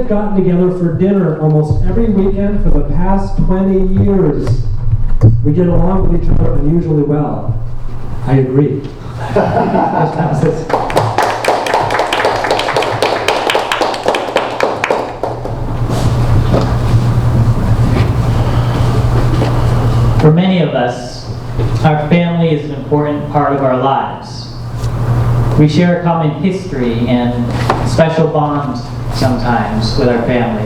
have gotten together for dinner almost every weekend for the past 20 years. We get along with each other unusually well. I agree. For many of us, our family is an important part of our lives. We share a common history and special bonds sometimes with our family.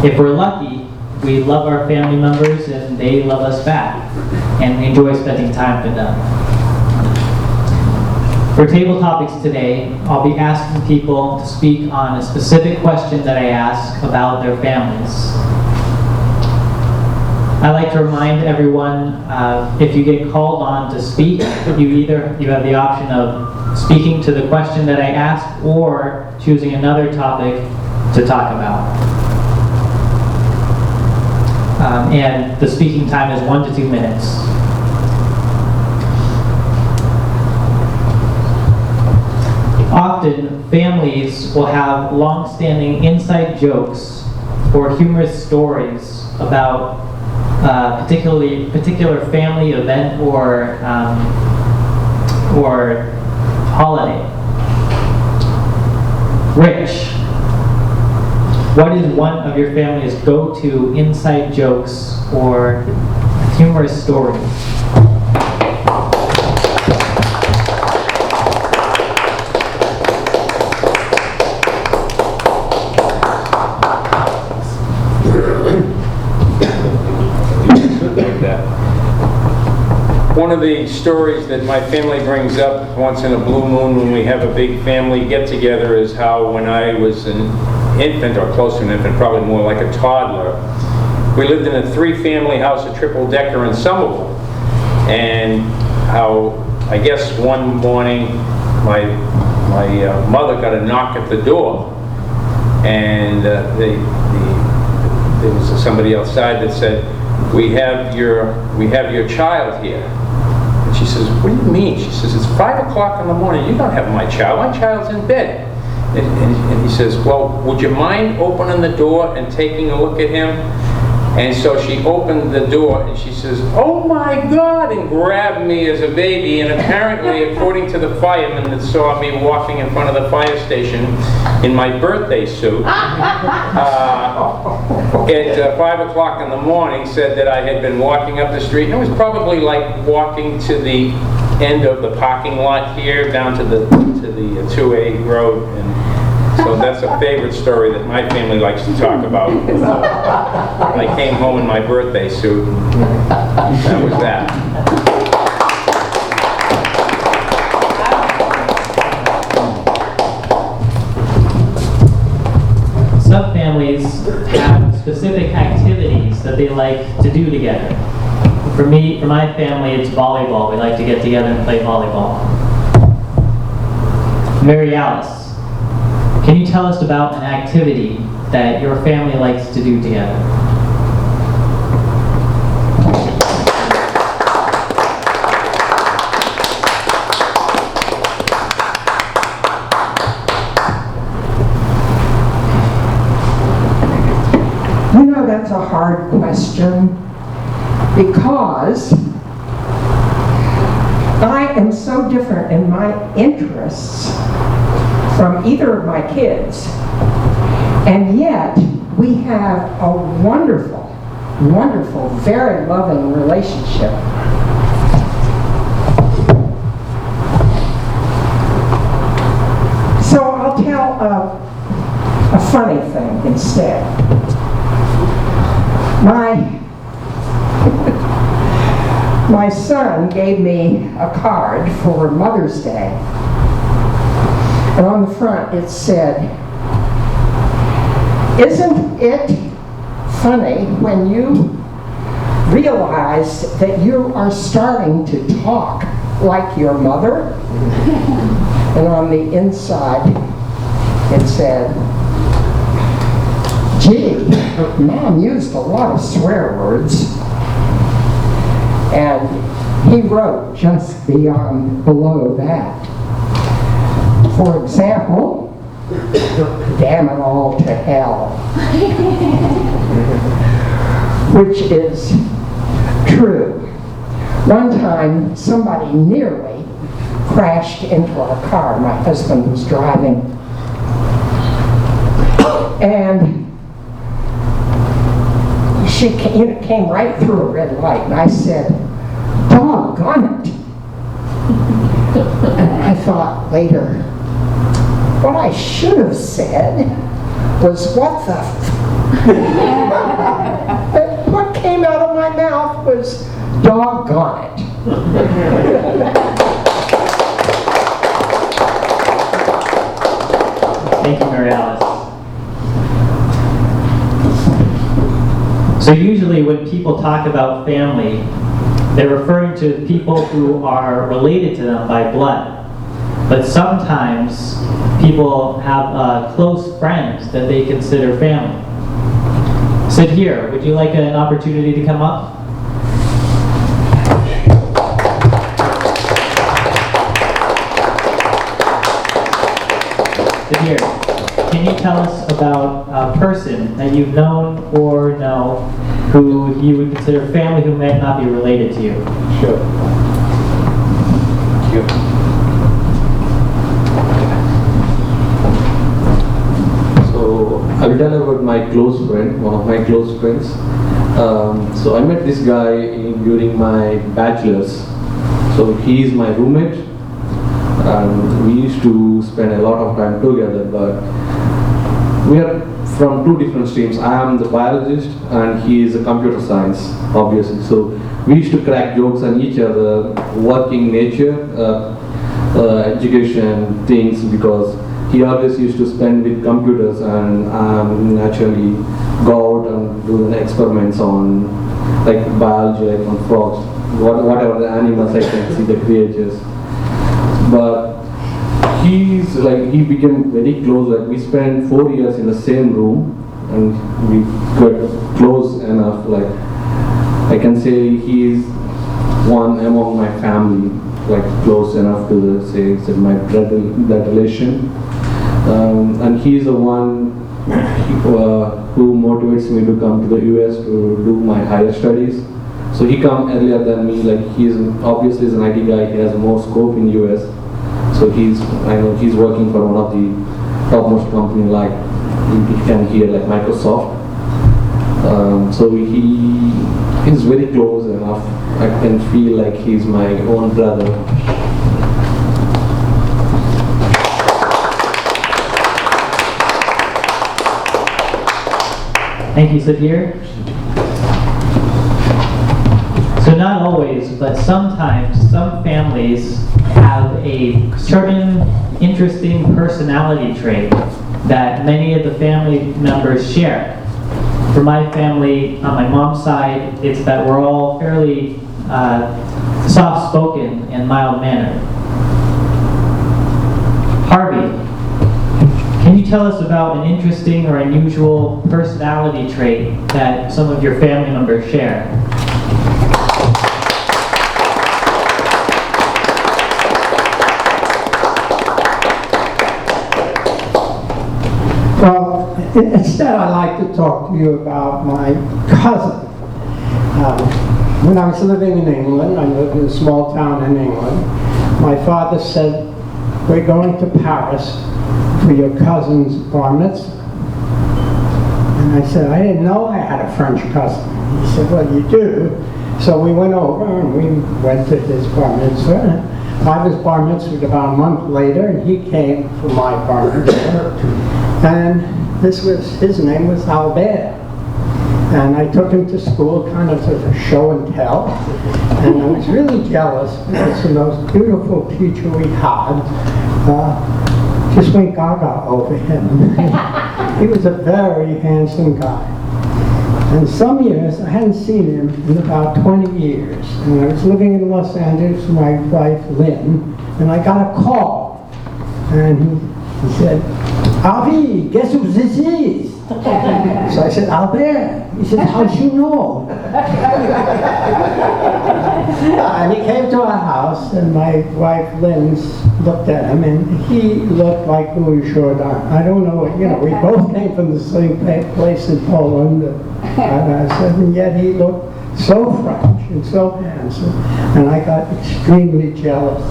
If we're lucky, we love our family members and they love us back, and we enjoy spending time with them. For table topics today, I'll be asking people to speak on a specific question that I ask about their families. I like to remind everyone, if you get called on to speak, you have the option of speaking to the question that I ask or choosing another topic to talk about. And the speaking time is 1 to 2 minutes. Often, families will have long-standing inside jokes or humorous stories about particular family event or holiday. Rich, what is one of your family's go-to inside jokes or humorous stories? One of the stories that my family brings up once in a blue moon when we have a big family get-together is how when I was an infant, or close to an infant, probably more like a toddler, we lived in a 3-family house, a triple-decker in Somerville. And how, I guess one morning, my mother got a knock at the door. And there was somebody outside that said, we have your child here. And she says, what do you mean? She says, it's 5 o'clock in the morning. You don't have my child. My child's in bed. And he says, well, would you mind opening the door and taking a look at him? And so she opened the door and she says, oh my God, and grabbed me as a baby. And apparently, according to the firemen that saw me walking in front of the fire station in my birthday suit, at 5 o'clock in the morning, said that I had been walking up the street. And it was probably like walking to the end of the parking lot here, down to the 2A road. And so that's a favorite story that my family likes to talk about. I came home in my birthday suit, and that was that. Some families have specific activities that they like to do together. For my family, it's volleyball. We like to get together and play volleyball. Mary Alice, can you tell us about an activity that your family likes to do together? You know, that's a hard question because I am so different in my interests from either of my kids, and yet we have a wonderful, wonderful, very loving relationship. So I'll tell a funny thing instead. My son gave me a card for Mother's Day. And on the front it said, isn't it funny when you realize that you are starting to talk like your mother? And on the inside it said, gee, Mom used a lot of swear words. And he wrote just below that. For example, damn it all to hell. Which is true. One time, somebody nearly crashed into our car. My husband was driving. And she came right through a red light, and I said, "Doggone it." And I thought later, what I should have said was, "What the But what came out of my mouth was, "Doggone it." Thank you, Mary Alice. So usually when people talk about family, they're referring to people who are related to them by blood. But sometimes people have close friends that they consider family. Sudheer, would you like an opportunity to come up? Sudheer, can you tell us about a person that you've known or know who you would consider family who may not be related to you? Sure. Thank you. So I will tell about my close friend, one of my close friends. So I met this guy during my bachelor's. So he is my roommate. We used to spend a lot of time together, but we are from two different streams. I am the biologist and he is a computer science, obviously. So we used to crack jokes on each other, working nature, education things, because he always used to spend with computers and naturally go out and do the experiments on like biology, like on frogs, whatever the animals I can see, the creatures. But he became very close. Like we spent 4 years in the same room, and we got close enough. Like I can say he is one among my family, like close enough to say my blood relation. And he is the one who motivates me to come to the US to do my higher studies. So he come earlier than me. Like he's obviously an IT guy. He has more scope in US. So I know he's working for one of the topmost company, like you can hear like Microsoft. So he is very close enough. I can feel like he's my own brother. Thank you, Sudheer. So not always, but sometimes some families have a certain interesting personality trait that many of the family members share. For my family, on my mom's side, it's that we're all fairly soft-spoken and mild-mannered. Harvey, can you tell us about an interesting or unusual personality trait that some of your family members share? Well, instead I'd like to talk to you about my cousin. When I was living in England, I lived in a small town in England, my father said, "We're going to Paris for your cousin's bar mitzvah." And I said, "I didn't know I had a French cousin." He said, "Well, you do." So we went over and we went to his bar mitzvah. I was bar mitzvahed about a month later, and he came for my bar mitzvah. And his name was Albert. And I took him to school kind of as a show and tell. And I was really jealous because the most beautiful teacher we had just went gaga over him. He was a very handsome guy. And some years, I hadn't seen him in about 20 years. And I was living in Los Angeles with my wife, Lynn, and I got a call. And he said, "Harvey, guess who this is?" So I said, Albert. He said, how'd you know? And he came to our house, and my wife Lynn looked at him, and he looked like Louis Jourdan. I don't know, we both came from the same place in Poland. And I said, and yet he looked so French and so handsome, and I got extremely jealous.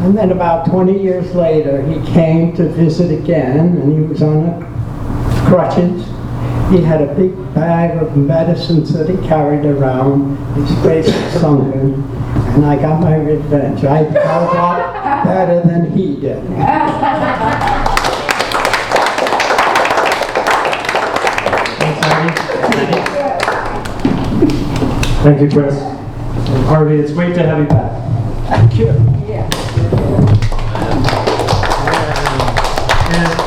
And then about 20 years later, he came to visit again, and he was on crutches. He had a big bag of medicines that he carried around, his face was sunken, and I got my revenge. I held up better than he did. Thank you, Chris. And Harvey, it's great to have you back. Thank you.